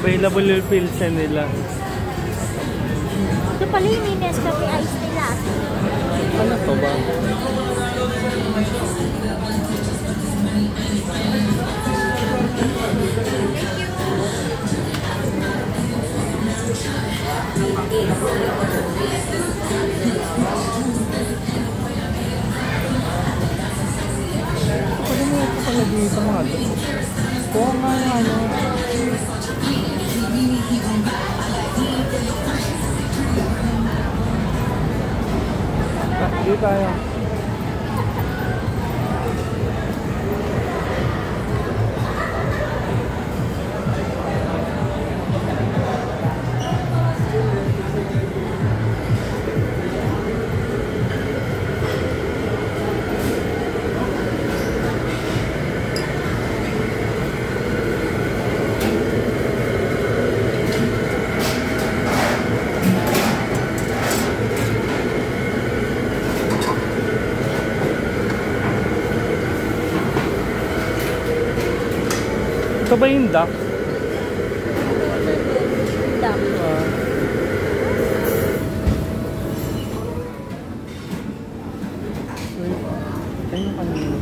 Available yung Pilsen nila. Ito pala yung Nescafe Ice nila. Ano to ba? Pwede mo ito pala dito mga ito. Kuha nga yung ano. Hindi tayo. Ito ba yung duck? Duck. Wait. Ito yung kanina.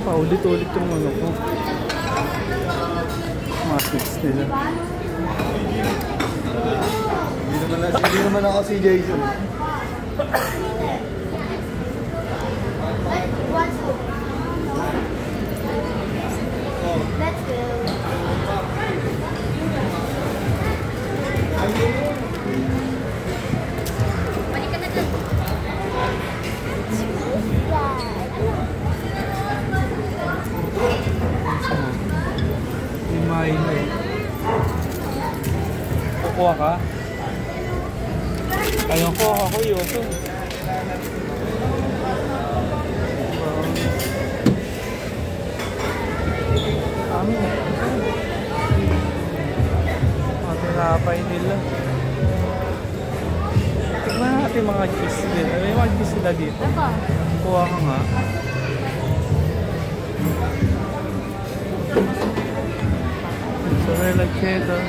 Paulit-ulit yung ano ko. Matrix nila. Hindi naman ako si Jason. Let's go. Balik ka na dun. Imahin eh. Kukuha ka? Ayun ko, ako yoso. Kami. Matinapay nila. Tignan natin mga cheese din. May mga cheese sila dito. Kuha ka nga. Mozzarella cheddar.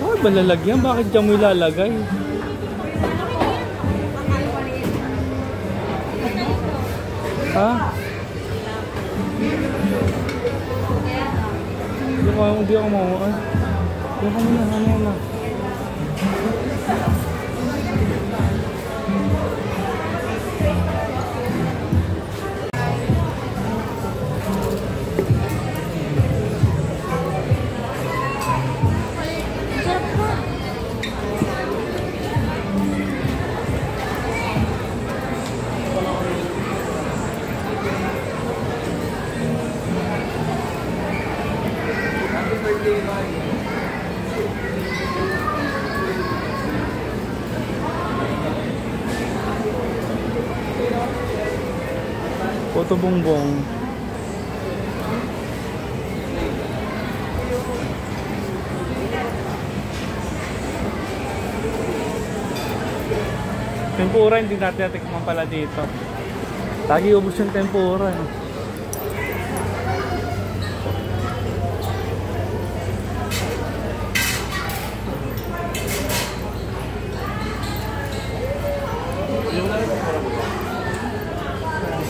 Oh, malalagyan. Bakit dyan mo ilalagay? Ha? Hindi ako mamuha. Hindi ako muna. Puto bongbong. Tempura hindi natin natikman pala dito. Lagi ubos yung tempura.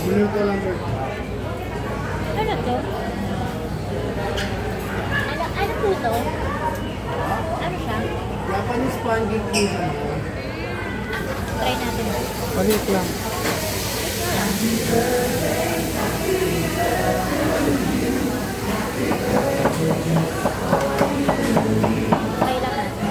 Bulong ko lang, sir. Ano to? Ano po to? Ano siya? Japanese pancake pizza. Try natin. Palit lang. Try lang natin.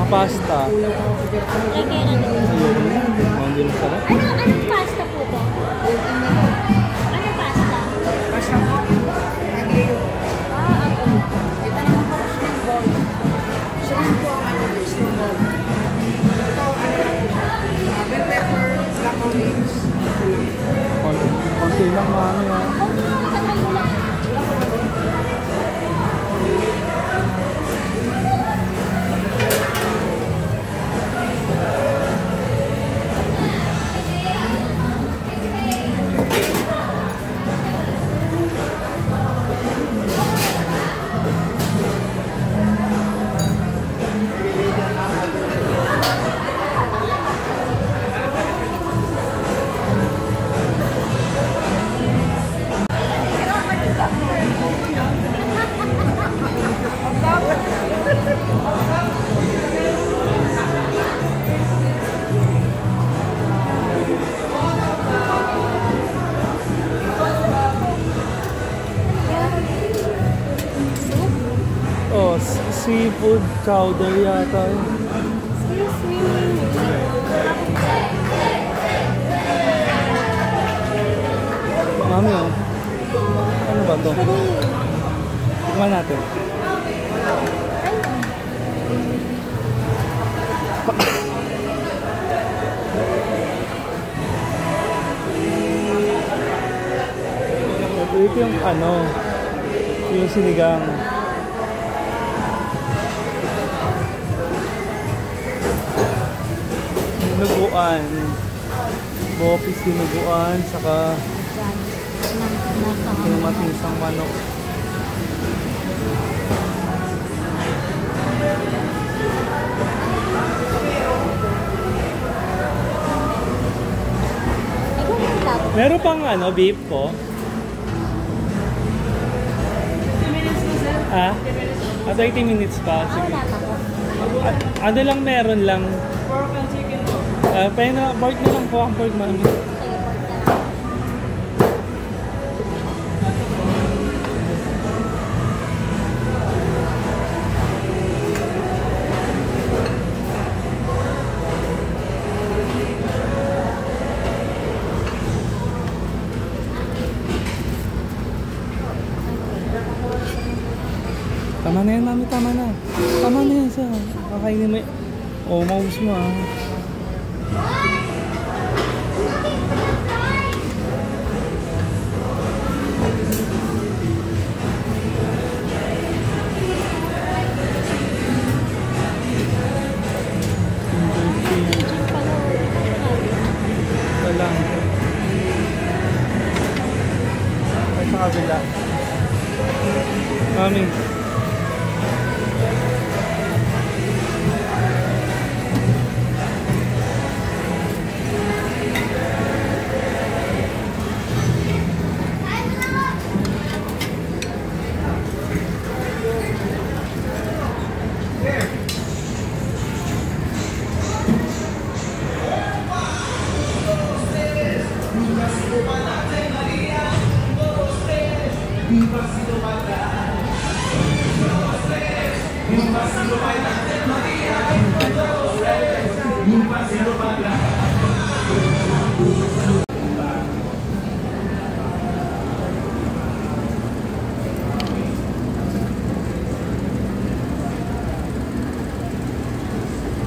pasta. Ay, kaya ano? Ayun. Hindi masarap. Anong pasta po to? Anong pasta? Basta po, nag-iyo. Ah, ako. Ito naman po, shrimp ball. Shrimp po ang ano, shrimp ball. Ito, bell pepper, black olives. Konti lang mami ah. Okay lang, matanggal mo lang. Oh, seafood chowder yata. Excuse me. Mami oh. Ano ba to? Tingnan natin. Ito yung ano, yung sinigang. Sinuguan. Bopis sinuguan, saka yung matinsang manok. Meron pang ano, beef po? Ah? 30 minutes pa. Sige. Ano lang meron lang. Pork and chicken po. Pork na lang po ang pork, mami. Tama na yan, mami. Tama na. Tama na yan, sa. Kakainin mo y- Oh, maubos mo ah. Ito lang. Ay, sa kabila. Mami.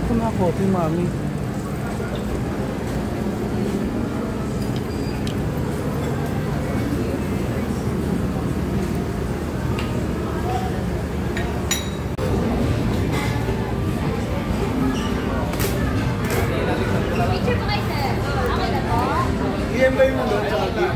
Ito na ako, ito yung mami. Picture po kayo, sir. Okay na po? Iyan ba yung doon sa akin?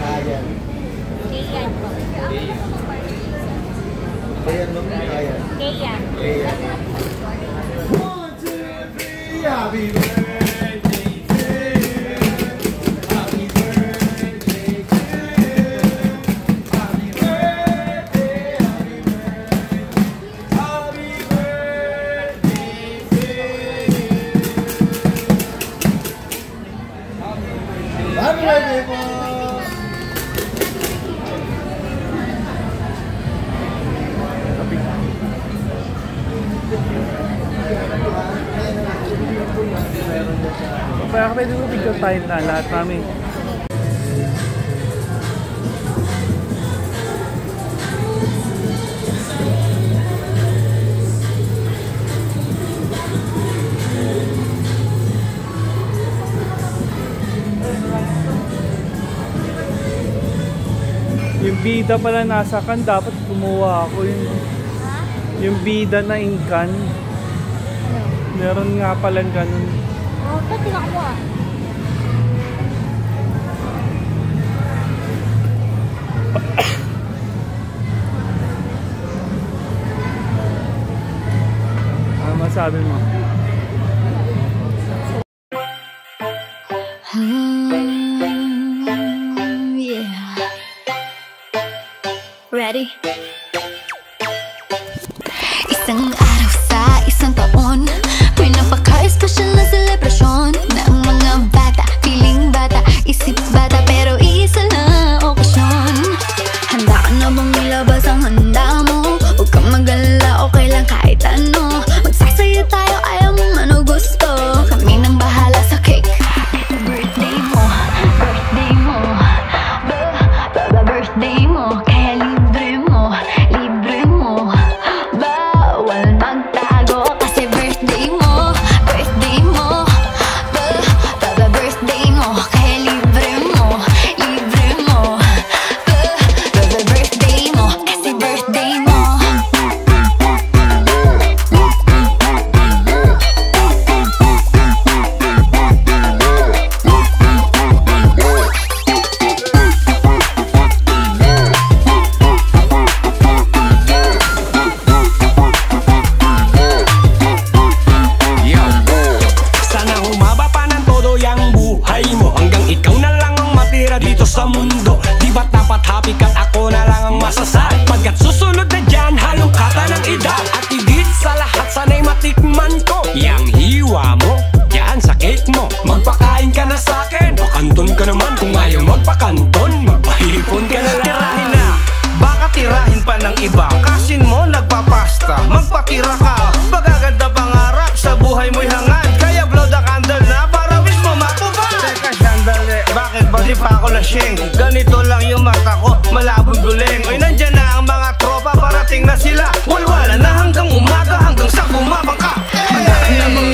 Ayan. Kayan po. Ayan mo, ayan. Kayan. Ayan. Happy birthday to you. Happy birthday to you. Happy birthday, happy birthday. Happy birthday to you. Happy birthday po. Kaya pwede mo bigyan tayo na lahat namin. Yung bida pala nasa kan, dapat kumuha ako yun. Yung bida na inkan. Meron nga pala ganun. Oh, ba't di nakakuha? Ano masabi mo? Yeah. Ready? Isang araw sa isang taon, may napaka-espesyal na selebrasyon ng mga bata, piling bata, isip bata, pero isa na okasyon. Handa ka na bang ilabas ang handa mo? Huwag kang mag-alala, okay lang kahit ano. Magsasaya tayo, ayaw mong ano gusto. Kami nang bahala sa cake. Birthday mo, birthday mo, birthday mo, kaya libre mo, libre mo. Bawal magtago kasi birthday mo, birthday mo, birthday mo, kaya libre mo, libre mo. Birthday mo kasi birthday mo. Sana humaba pa ng todo yang buhay mo, hanggang ikaw na lang ang matira dito sa mundo. Di ba't dapat happy ka't ako na lang ang masasal? Pagkat susunod na dyan, halong kata ng edad. At higit sa lahat, sana'y matikman ko yang hiwa mo, yan sa cake mo. Magpakain ka na sa'kin, pakanton ka naman. Kung ayaw magpakanton, magpahipon ka na lang. Tirahin na, baka tirahin pa ng iba. Kasin mo nagpapasta, magpatira ka. Magaganda pangarap, sa buhay mo'y hangad. Kaya blow the candle na para wish mo matupad. Teka sandali, bakit ba di pa ako lasing? Ganito lang yung mata ko, malabong guling. Oy, nandyan na ang mga tropa, parating na sila. Walwala na hanggang umaga, hanggang sa bumabang ka. Handa ka namang